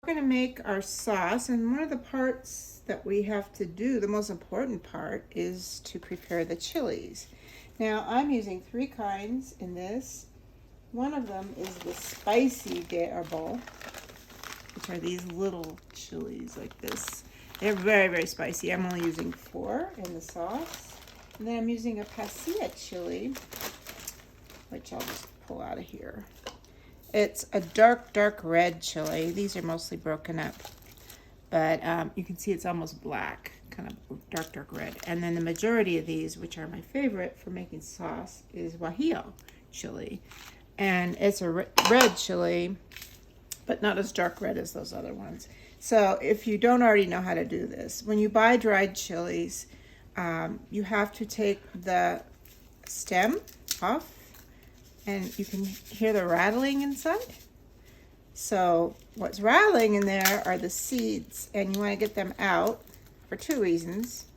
We're going to make our sauce, and one of the parts that we have to do, the most important part, is to prepare the chilies. Now I'm using 3 kinds in this. One of them is the spicy de arbol, which are these little chilies like this. They're very, very spicy. I'm only using 4 in the sauce. And then I'm using a pasilla chili, which I'll just pull out of here. It's a dark red chili. These are mostly broken up, but you can see it's almost black, kind of dark red. And then the majority of these, which are my favorite for making sauce, is Guajillo chili. And it's a red chili, but not as dark red as those other ones. So if you don't already know how to do this, when you buy dried chilies, you have to take the stem off, and you can hear the rattling inside. So what's rattling in there are the seeds, and you want to get them out for 2 reasons.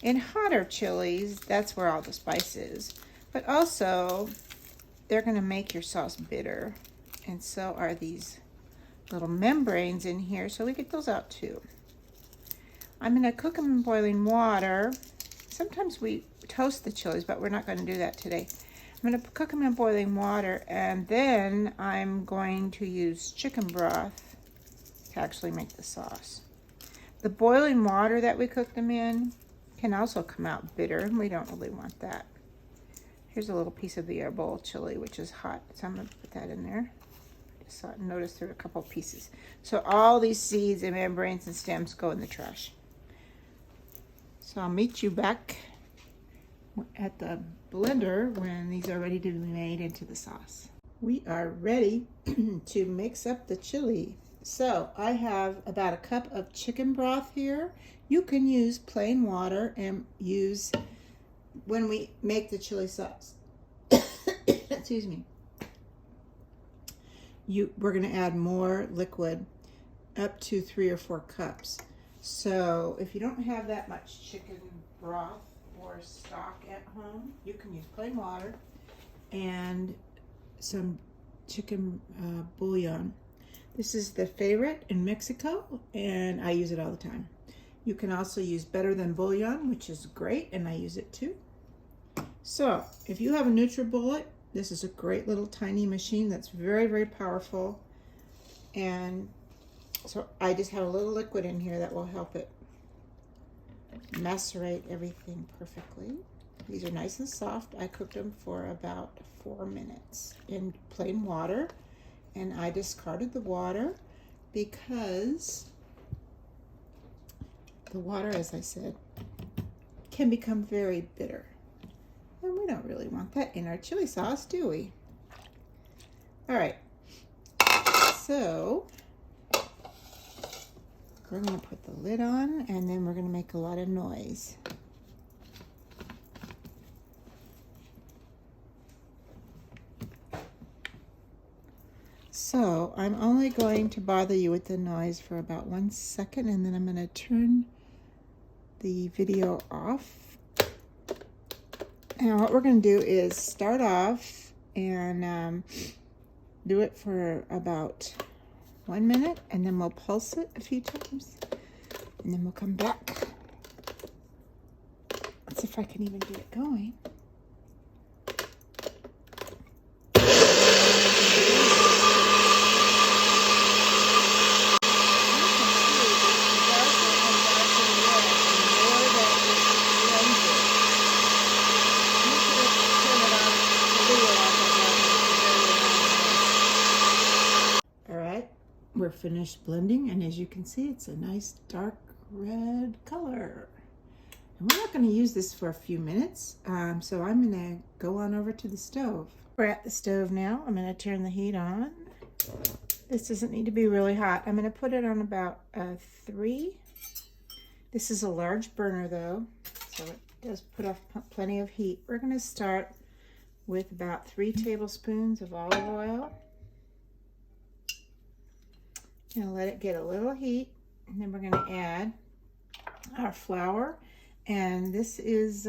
In hotter chilies, that's where all the spice is. But also, they're going to make your sauce bitter, and so are these little membranes in here, so we get those out too. I'm going to cook them in boiling water. Sometimes we toast the chilies, but we're not going to do that today. I'm going to cook them in boiling water, and then I'm going to use chicken broth to actually make the sauce. The boiling water that we cook them in can also come out bitter, and we don't really want that. Here's a little piece of the arbol chili, which is hot, so I'm going to put that in there. I just noticed there were a couple pieces. So all these seeds and membranes and stems go in the trash. So I'll meet you back at the blender when these are ready to be made into the sauce. We are ready to mix up the chili. So I have about a cup of chicken broth here. You can use plain water and use when we make the chili sauce. Excuse me. We're going to add more liquid, up to 3 or 4 cups. So if you don't have that much chicken broth or stock at home, you can use plain water and some chicken bouillon. This is the favorite in Mexico, and I use it all the time. You can also use better than bouillon, which is great, and I use it too. So if you have a NutriBullet, this is a great little tiny machine that's very, very powerful. And so I just have a little liquid in here that will help it macerate everything perfectly. These are nice and soft. I cooked them for about 4 minutes in plain water, and I discarded the water because the water, as I said, can become very bitter, and we don't really want that in our chili sauce, do we? All right, so we're going to put the lid on, and then we're going to make a lot of noise. So I'm only going to bother you with the noise for about 1 second, and then I'm going to turn the video off. And what we're going to do is start off and do it for about 1 minute, and then we'll pulse it a few times, and then we'll come back. Let's see if I can even get it going. We're finished blending, and as you can see, it's a nice dark red color. And we're not going to use this for a few minutes, so I'm going to go on over to the stove. We're at the stove now. I'm going to turn the heat on. This doesn't need to be really hot. I'm going to put it on about 3. This is a large burner though, so it does put off plenty of heat. We're going to start with about 3 tablespoons of olive oil. Gonna let it get a little heat, and then we're going to add our flour, and this is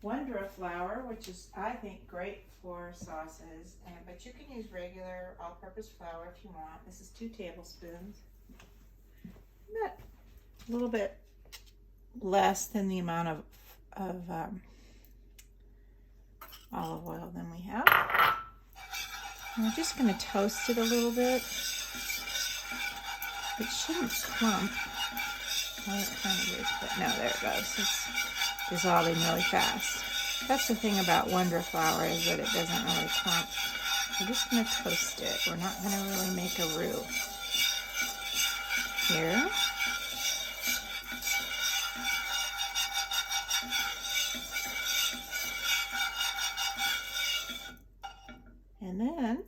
Wondra Flour, which is, I think, great for sauces, but you can use regular all-purpose flour if you want. This is 2 tablespoons. But a little bit less than the amount of olive oil than we have. And we're just going to toast it a little bit. It shouldn't clump. Well, it kind of is, but no, there it goes. It's dissolving really fast. That's the thing about Wondra Flour, is that it doesn't really clump. We're just going to toast it. We're not going to really make a roux. Here. And then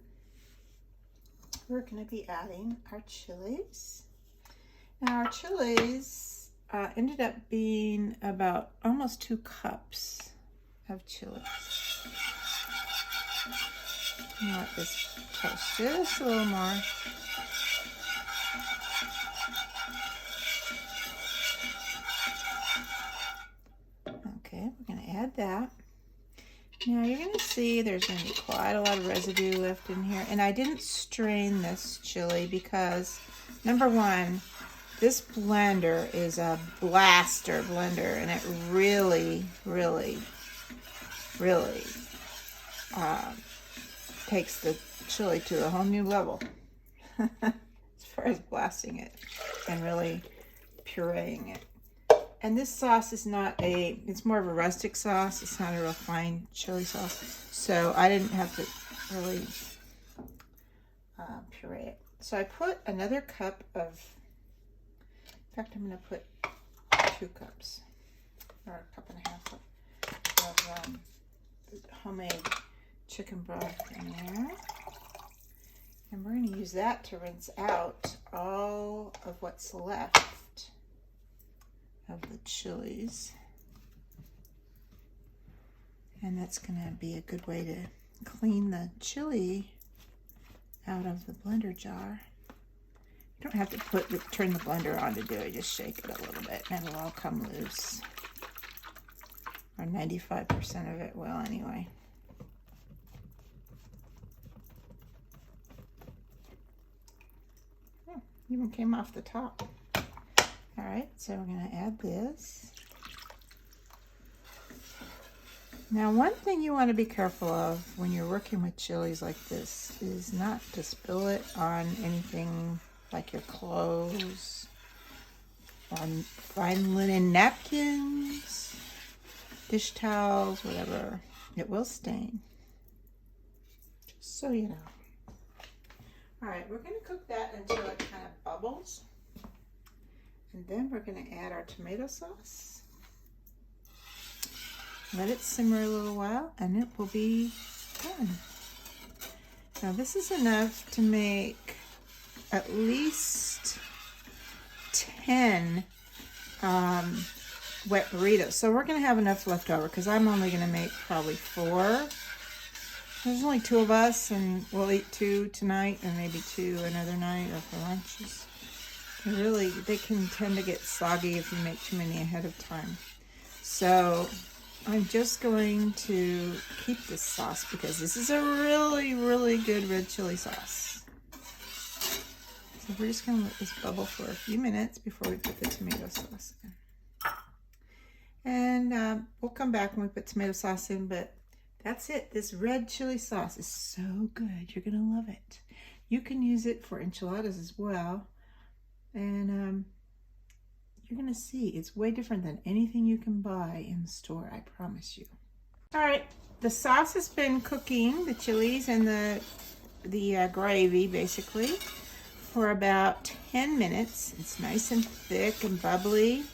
we're going to be adding our chilies. Now our chilies ended up being about almost 2 cups of chilies. Let this toast just a little more. Okay, we're going to add that. Now you're going to see there's going to be quite a lot of residue left in here. And I didn't strain this chili because, number one, this blender is a blaster blender, and it really, really, really takes the chili to a whole new level as far as blasting it and really pureeing it. And this sauce is not it's more of a rustic sauce. It's not a real fine chili sauce. So I didn't have to really puree it. So I put another cup of, in fact, I'm going to put 2 cups, or a cup and a half of homemade chicken broth in there. And we're going to use that to rinse out all of what's left of the chilies. And that's going to be a good way to clean the chili out of the blender jar. You don't have to turn the blender on to do it, just shake it a little bit and it'll all come loose. Or 95% of it will anyway. Oh, even came off the top. All right, so we're going to add this. Now, one thing you want to be careful of when you're working with chilies like this is not to spill it on anything like your clothes, on fine linen napkins, dish towels, whatever. It will stain, just so you know. All right, we're going to cook that until it kind of bubbles. And then we're going to add our tomato sauce. Let it simmer a little while and it will be done. Now this is enough to make at least 10 wet burritos. So we're going to have enough left over because I'm only going to make probably 4. There's only 2 of us, and we'll eat 2 tonight and maybe 2 another night or for lunches. Really, they can tend to get soggy if you make too many ahead of time. So I'm just going to keep this sauce because this is a really, really good red chili sauce. So we're just going to let this bubble for a few minutes before we put the tomato sauce in. And we'll come back when we put tomato sauce in, but that's it. This red chili sauce is so good. You're going to love it. You can use it for enchiladas as well. And you're going to see it's way different than anything you can buy in the store, I promise you. All right, the sauce has been cooking, the chilies and the gravy basically, for about 10 minutes. It's nice and thick and bubbly,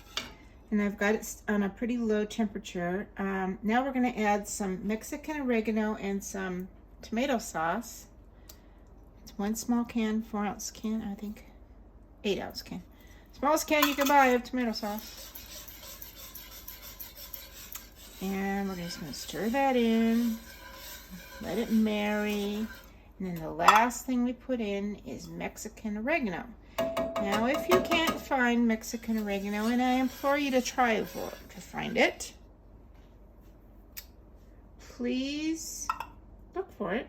and I've got it on a pretty low temperature. Now we're going to add some Mexican oregano and some tomato sauce. It's 1 small can, 4-ounce can, I think. 8-ounce can. Smallest can you can buy of tomato sauce. And we're just going to stir that in. Let it marry. And then the last thing we put in is Mexican oregano. Now, if you can't find Mexican oregano, and I implore you to try to find it, please look for it.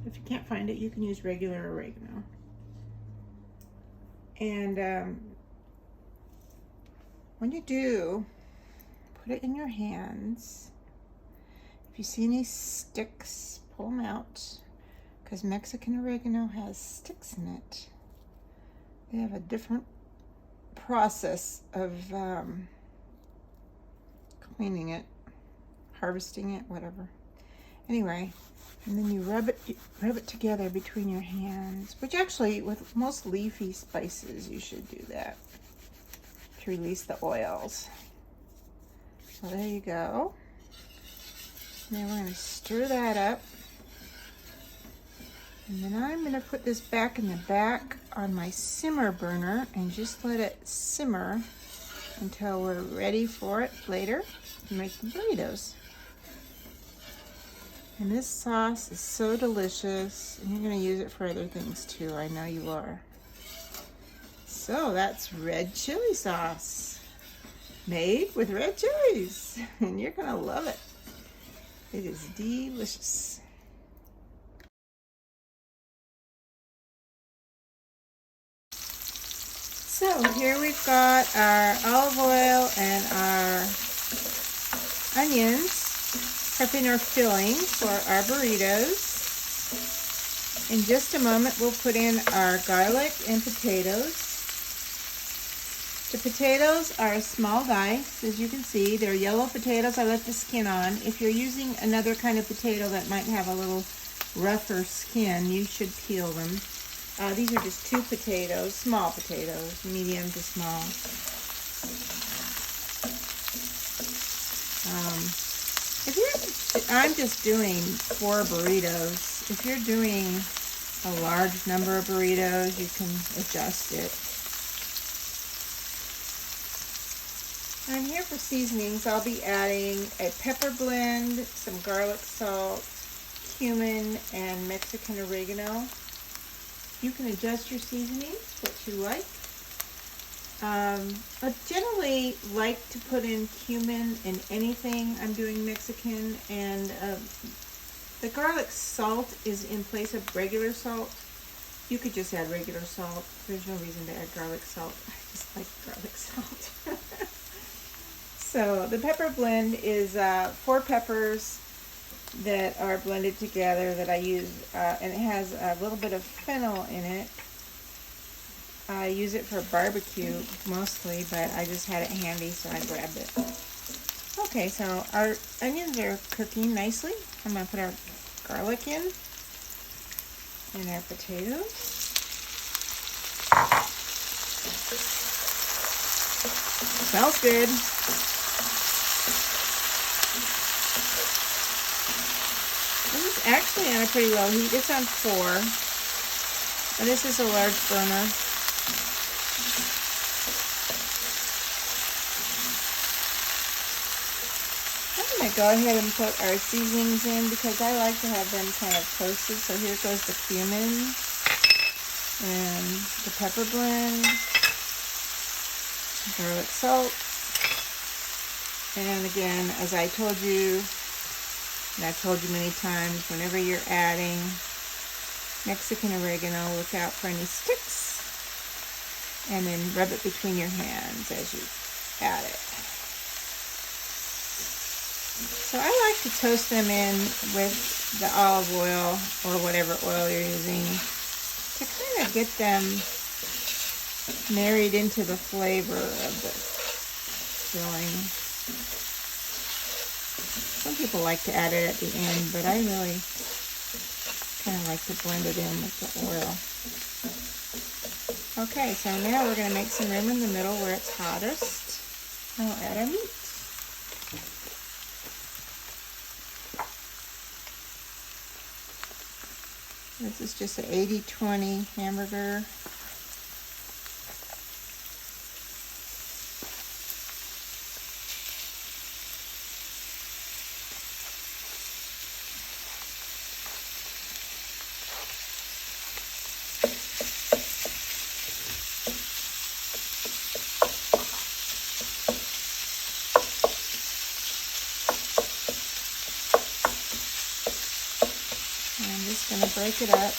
If you can't find it, you can use regular oregano. And when you do, put it in your hands. If you see any sticks, pull them out, because Mexican oregano has sticks in it. They have a different process of cleaning it, harvesting it, whatever. Anyway, and then you rub it together between your hands, which actually with most leafy spices you should do that to release the oils. So there you go. Now we're going to stir that up. And then I'm going to put this back in the back on my simmer burner and just let it simmer until we're ready for it later to make the burritos. And this sauce is so delicious, and you're going to use it for other things too. I know you are. So that's red chili sauce made with red chilies, and you're going to love it. It is delicious. So here we've got our olive oil and our onions, prepping our filling for our burritos. In just a moment, we'll put in our garlic and potatoes. The potatoes are a small dice, as you can see. They're yellow potatoes. I left the skin on. If you're using another kind of potato that might have a little rougher skin, you should peel them. These are just 2 potatoes, small potatoes, medium to small. I'm just doing 4 burritos. If you're doing a large number of burritos, you can adjust it. And here for seasonings, I'll be adding a pepper blend, some garlic salt, cumin, and Mexican oregano. You can adjust your seasonings, what you like. I generally like to put in cumin in anything I'm doing Mexican, and the garlic salt is in place of regular salt. You could just add regular salt. There's no reason to add garlic salt. I just like garlic salt. So the pepper blend is 4 peppers that are blended together that I use, and it has a little bit of fennel in it. I use it for barbecue mostly, but I just had it handy, so I grabbed it. Okay, so our onions are cooking nicely. I'm going to put our garlic in and our potatoes. Smells good. This is actually on a pretty low heat. It's on 4. And this is a large burner. I'm going to go ahead and put our seasonings in because I like to have them kind of toasted. So here goes the cumin and the pepper blend, garlic salt. And again, as I told you, and I've told you many times, whenever you're adding Mexican oregano, look out for any sticks. And then rub it between your hands as you add it. So I like to toast them in with the olive oil or whatever oil you're using to kind of get them married into the flavor of the filling. Some people like to add it at the end, but I really kind of like to blend it in with the oil. Okay, so now we're going to make some room in the middle where it's hottest. And we'll add our meat. This is just an 80-20 hamburger. just going to break it up.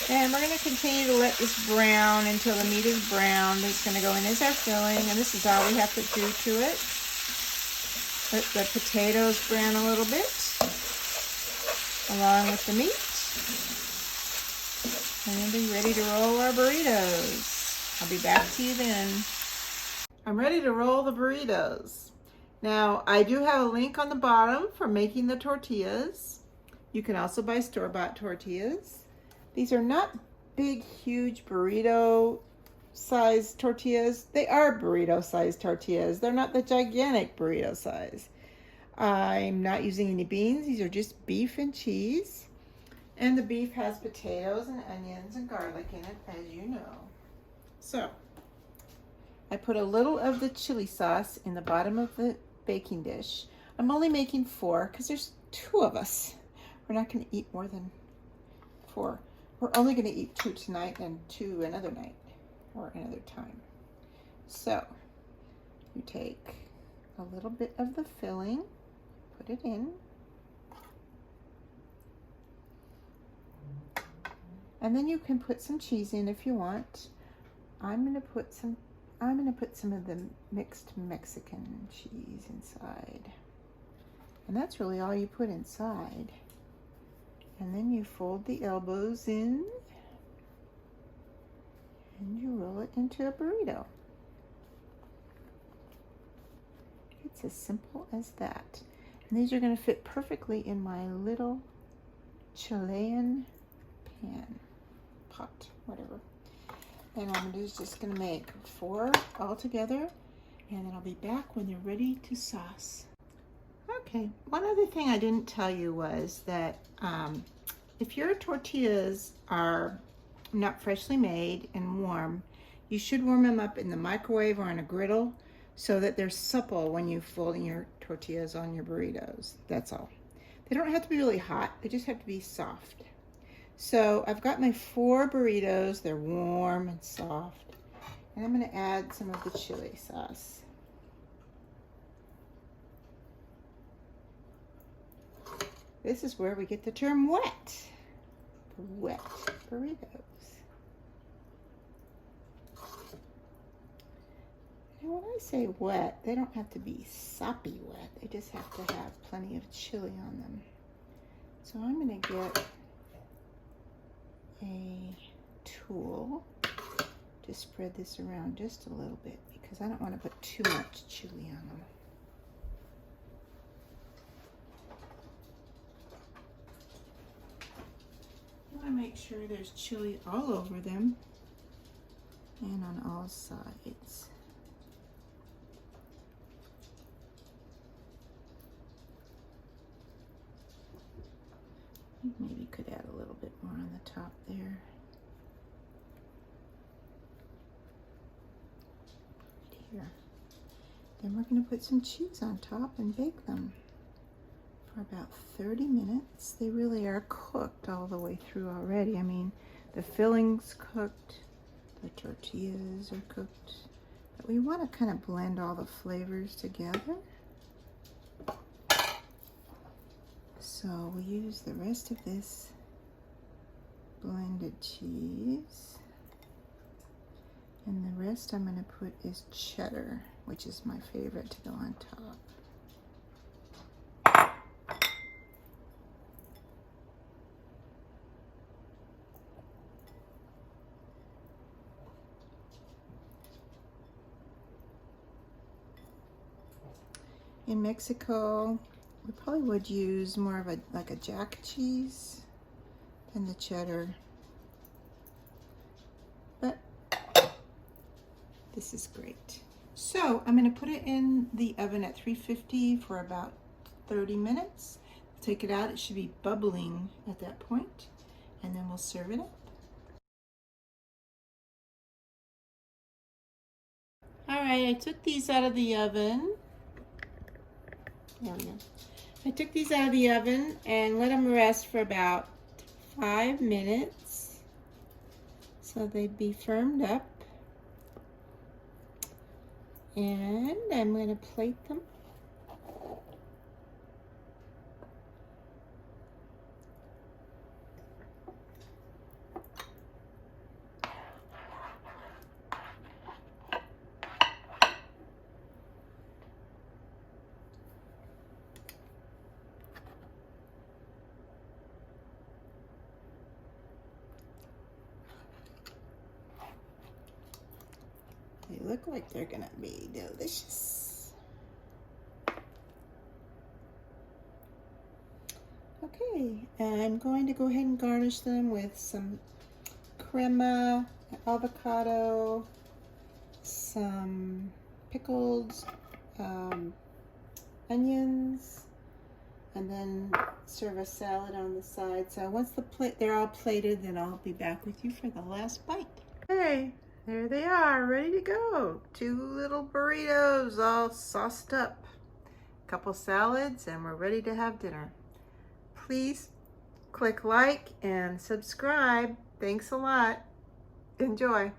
And we're going to continue to let this brown until the meat is brown. It's going to go in as our filling, and this is all we have to do to it. Let the potatoes brown a little bit, along with the meat. And we'll be ready to roll our burritos. I'll be back to you then. I'm ready to roll the burritos. Now, I do have a link on the bottom for making the tortillas. You can also buy store-bought tortillas. These are not big, huge burrito-sized tortillas. They are burrito-sized tortillas. They're not the gigantic burrito size. I'm not using any beans. These are just beef and cheese. And the beef has potatoes and onions and garlic in it, as you know. So, I put a little of the chili sauce in the bottom of the baking dish. I'm only making 4 because there's 2 of us. We're not going to eat more than 4. We're only going to eat 2 tonight and 2 another night or another time. So you take a little bit of the filling, put it in, and then you can put some cheese in if you want. I'm going to put some of the mixed Mexican cheese inside, and that's really all you put inside. And then you fold the elbows in and you roll it into a burrito. It's as simple as that. And these are going to fit perfectly in my little Chilean pot, whatever. And I'm just going to make 4 all together, and then I'll be back when they're ready to sauce. Okay, one other thing I didn't tell you was that if your tortillas are not freshly made and warm, you should warm them up in the microwave or on a griddle so that they're supple when you fold your tortillas on your burritos. That's all. They don't have to be really hot, they just have to be soft. So I've got my 4 burritos, they're warm and soft, and I'm going to add some of the chili sauce. This is where we get the term wet. Wet burritos. And when I say wet, they don't have to be soppy wet. They just have to have plenty of chili on them. So I'm going to get a tool to spread this around just a little bit because I don't want to put too much chili on them. I make sure there's chili all over them and on all sides. Maybe could add a little bit more on the top there. Right here. Then we're going to put some cheese on top and bake them for about 30 minutes. They really are cooked all the way through already. I mean, the filling's cooked, the tortillas are cooked, but we want to kind of blend all the flavors together. So we use the rest of this blended cheese, and the rest I'm going to put is cheddar, which is my favorite to go on top. In Mexico, we probably would use more of like a jack cheese than the cheddar, but this is great. So I'm going to put it in the oven at 350 for about 30 minutes. Take it out, it should be bubbling at that point, and then we'll serve it up. All right, I took these out of the oven. Oh, no. I took these out of the oven and let them rest for about 5 minutes so they'd be firmed up. And I'm going to plate them. They look like they're gonna be delicious. Okay, I'm going to go ahead and garnish them with some crema, avocado, some pickled onions, and then serve a salad on the side. So once they're all plated, then I'll be back with you for the last bite. Okay. There they are, ready to go. 2 little burritos all sauced up. A couple salads, and we're ready to have dinner. Please click like and subscribe. Thanks a lot. Enjoy.